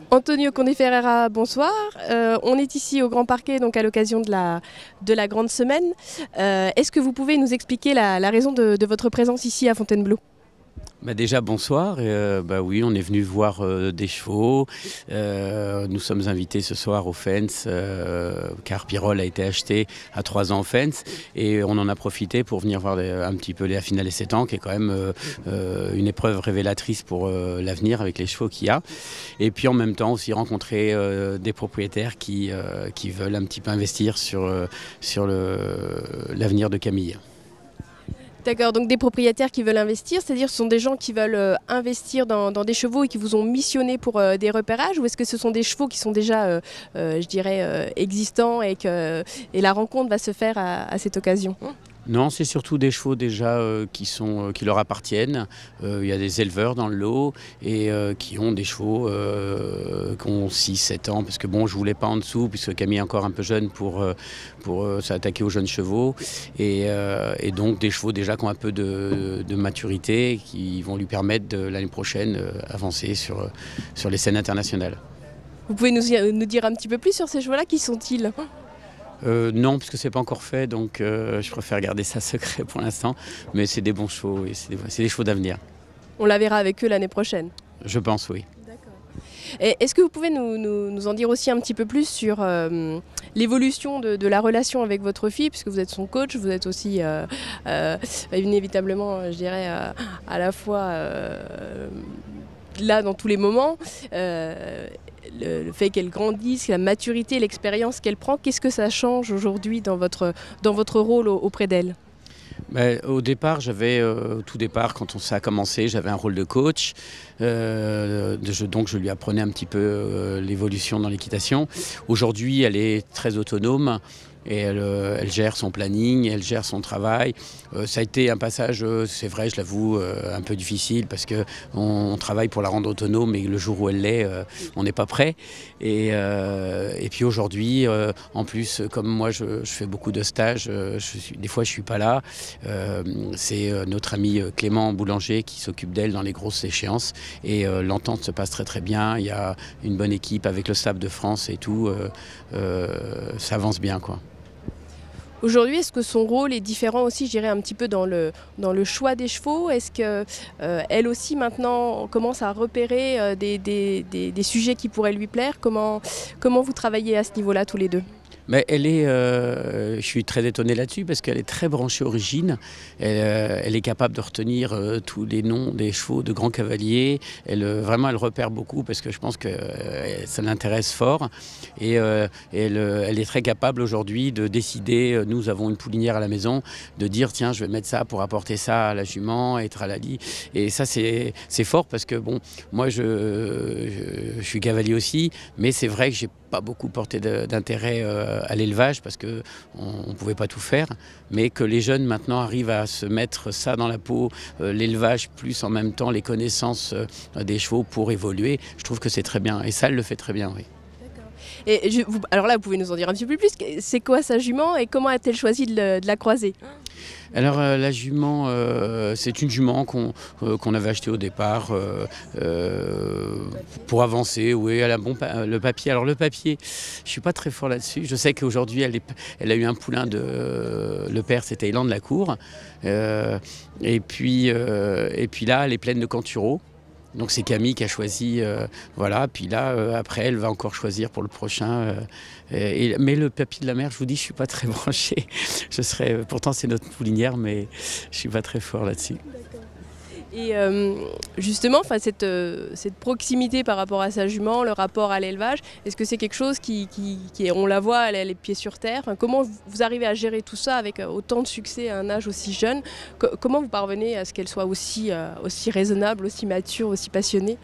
Antonio Conde-Ferreira, bonsoir. On est ici au Grand Parquet donc à l'occasion de la grande semaine. Est-ce que vous pouvez nous expliquer la raison de votre présence ici à Fontainebleau? Déjà bonsoir, oui on est venu voir des chevaux, nous sommes invités ce soir au Fens car Pirol a été acheté à 3 ans au Fens et on en a profité pour venir voir un petit peu la finale des 7 ans qui est quand même une épreuve révélatrice pour l'avenir avec les chevaux qu'il y a, et puis en même temps aussi rencontrer des propriétaires qui veulent un petit peu investir sur l'avenir de Camille. D'accord, donc des propriétaires qui veulent investir, c'est-à-dire ce sont des gens qui veulent investir dans des chevaux et qui vous ont missionné pour des repérages, ou est-ce que ce sont des chevaux qui sont déjà, je dirais, existants et la rencontre va se faire à cette occasion? Non, c'est surtout des chevaux déjà qui leur appartiennent. Il y a des éleveurs dans le lot et qui ont des chevaux qui ont 6-7 ans. Parce que bon, je ne voulais pas en dessous, puisque Camille est encore un peu jeune pour s'attaquer aux jeunes chevaux. Et donc des chevaux déjà qui ont un peu de maturité, qui vont lui permettre l'année prochaine avancer sur les scènes internationales. Vous pouvez nous dire un petit peu plus sur ces chevaux-là, qui sont-ils? Non, parce que c'est pas encore fait, donc je préfère garder ça secret pour l'instant. Mais c'est des bons chevaux et c'est des chevaux d'avenir. On la verra avec eux l'année prochaine? Je pense, oui. D'accord. Est-ce que vous pouvez nous en dire aussi un petit peu plus sur l'évolution de la relation avec votre fille, puisque vous êtes son coach, vous êtes aussi inévitablement, je dirais, à la fois là dans tous les moments. Le fait qu'elle grandisse, la maturité, l'expérience qu'elle prend, qu'est-ce que ça change aujourd'hui dans votre rôle auprès d'elle? Au départ, au tout départ, quand ça a commencé, j'avais un rôle de coach. Donc je lui apprenais un petit peu l'évolution dans l'équitation. Aujourd'hui, elle est très autonome. Et elle gère son planning, elle gère son travail. Ça a été un passage, c'est vrai, je l'avoue, un peu difficile parce qu'on travaille pour la rendre autonome et le jour où elle l'est, on n'est pas prêt. Et puis aujourd'hui, en plus, comme moi je fais beaucoup de stages, des fois je ne suis pas là. C'est notre ami Clément Boulanger qui s'occupe d'elle dans les grosses échéances. Et l'entente se passe très très bien. Il y a une bonne équipe avec le staff de France et tout. Ça avance bien, quoi. Aujourd'hui, est-ce que son rôle est différent aussi, je dirais, un petit peu dans le choix des chevaux? Est-ce qu'elle aussi maintenant commence à repérer des sujets qui pourraient lui plaire? Comment vous travaillez à ce niveau-là tous les deux? Mais je suis très étonné là-dessus parce qu'elle est très branchée origine. Elle est capable de retenir tous les noms des chevaux de grands cavaliers. Vraiment, elle repère beaucoup parce que je pense que ça l'intéresse fort. Et elle est très capable aujourd'hui de décider. Nous avons une poulinière à la maison, de dire tiens, je vais mettre ça pour apporter ça à la jument et tralali. Et ça, c'est fort parce que bon, moi, je suis cavalier aussi, mais c'est vrai que j'ai pas beaucoup porté d'intérêt à l'élevage parce qu'on ne pouvait pas tout faire, mais que les jeunes maintenant arrivent à se mettre ça dans la peau, l'élevage plus en même temps les connaissances des chevaux pour évoluer, je trouve que c'est très bien et ça elle le fait très bien, oui. Et alors là, vous pouvez nous en dire un petit peu plus. C'est quoi sa jument et comment a-t-elle choisi de la croiser? Alors la jument, c'est une jument qu'on avait achetée au départ pour avancer. Oui, elle a le papier. Alors le papier, je suis pas très fort là-dessus. Je sais qu'aujourd'hui elle a eu un poulain le père c'était Élan de la Cour. Et puis là elle est pleine de Cantureau. Donc c'est Camille qui a choisi, voilà. Puis là, après, elle va encore choisir pour le prochain. Mais le papier de la mère, je vous dis, je suis pas très branché. Pourtant c'est notre poulinière, mais je suis pas très fort là-dessus. Et justement, cette proximité par rapport à sa jument, le rapport à l'élevage, est-ce que c'est quelque chose on la voit, elle a les pieds sur terre? Comment vous arrivez à gérer tout ça avec autant de succès à un âge aussi jeune? Comment vous parvenez à ce qu'elle soit aussi raisonnable, aussi mature, aussi passionnée?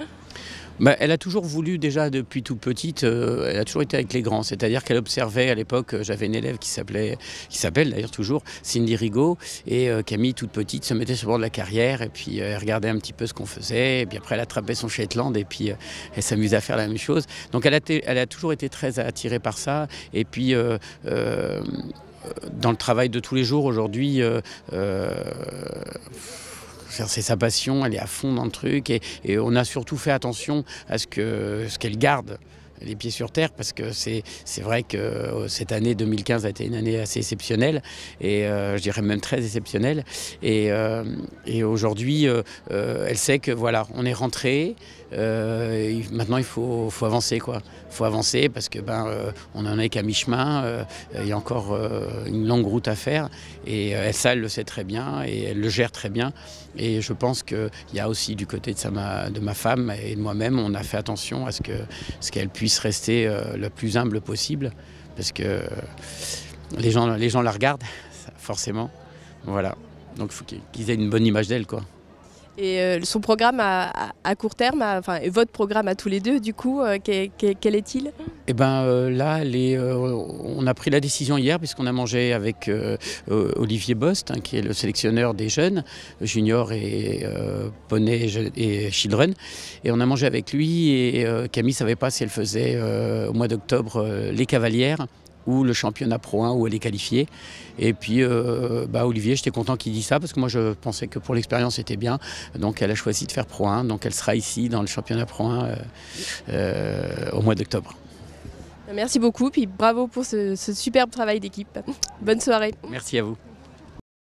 Elle a toujours voulu, déjà depuis toute petite, elle a toujours été avec les grands. C'est-à-dire qu'elle observait, à l'époque, j'avais une élève qui s'appelle d'ailleurs toujours Cindy Rigaud. Et Camille, toute petite, se mettait sur le bord de la carrière et puis elle regardait un petit peu ce qu'on faisait. Et puis après, elle attrapait son Shetland et puis elle s'amusait à faire la même chose. Donc elle a toujours été très attirée par ça. Et puis dans le travail de tous les jours aujourd'hui, c'est sa passion, elle est à fond dans le truc et on a surtout fait attention à ce qu'elle garde les pieds sur terre, parce que c'est vrai que cette année 2015 a été une année assez exceptionnelle et je dirais même très exceptionnelle et aujourd'hui elle sait que voilà, on est rentré, maintenant il faut avancer quoi. Il faut avancer parce que on en est qu'à mi-chemin, il y a encore une longue route à faire et ça elle le sait très bien et elle le gère très bien et je pense qu'il y a aussi du côté de ma femme et de moi-même, on a fait attention à ce qu'elle puisse rester le plus humble possible parce que les gens la regardent forcément, voilà, donc il faut qu'ils aient une bonne image d'elle quoi. Et son programme à court terme, enfin votre programme à tous les deux, du coup, quel est-il? Eh ben là, on a pris la décision hier puisqu'on a mangé avec Olivier Bost, hein, qui est le sélectionneur des jeunes, juniors et poney et children. Et on a mangé avec lui et Camille ne savait pas si elle faisait au mois d'octobre les cavalières ou le championnat Pro 1 où elle est qualifiée. Et puis Olivier, j'étais content qu'il dise ça parce que moi je pensais que pour l'expérience c'était bien. Donc elle a choisi de faire Pro 1, donc elle sera ici dans le championnat Pro 1 au mois d'octobre. Merci beaucoup, puis bravo pour ce superbe travail d'équipe. Bonne soirée. Merci à vous.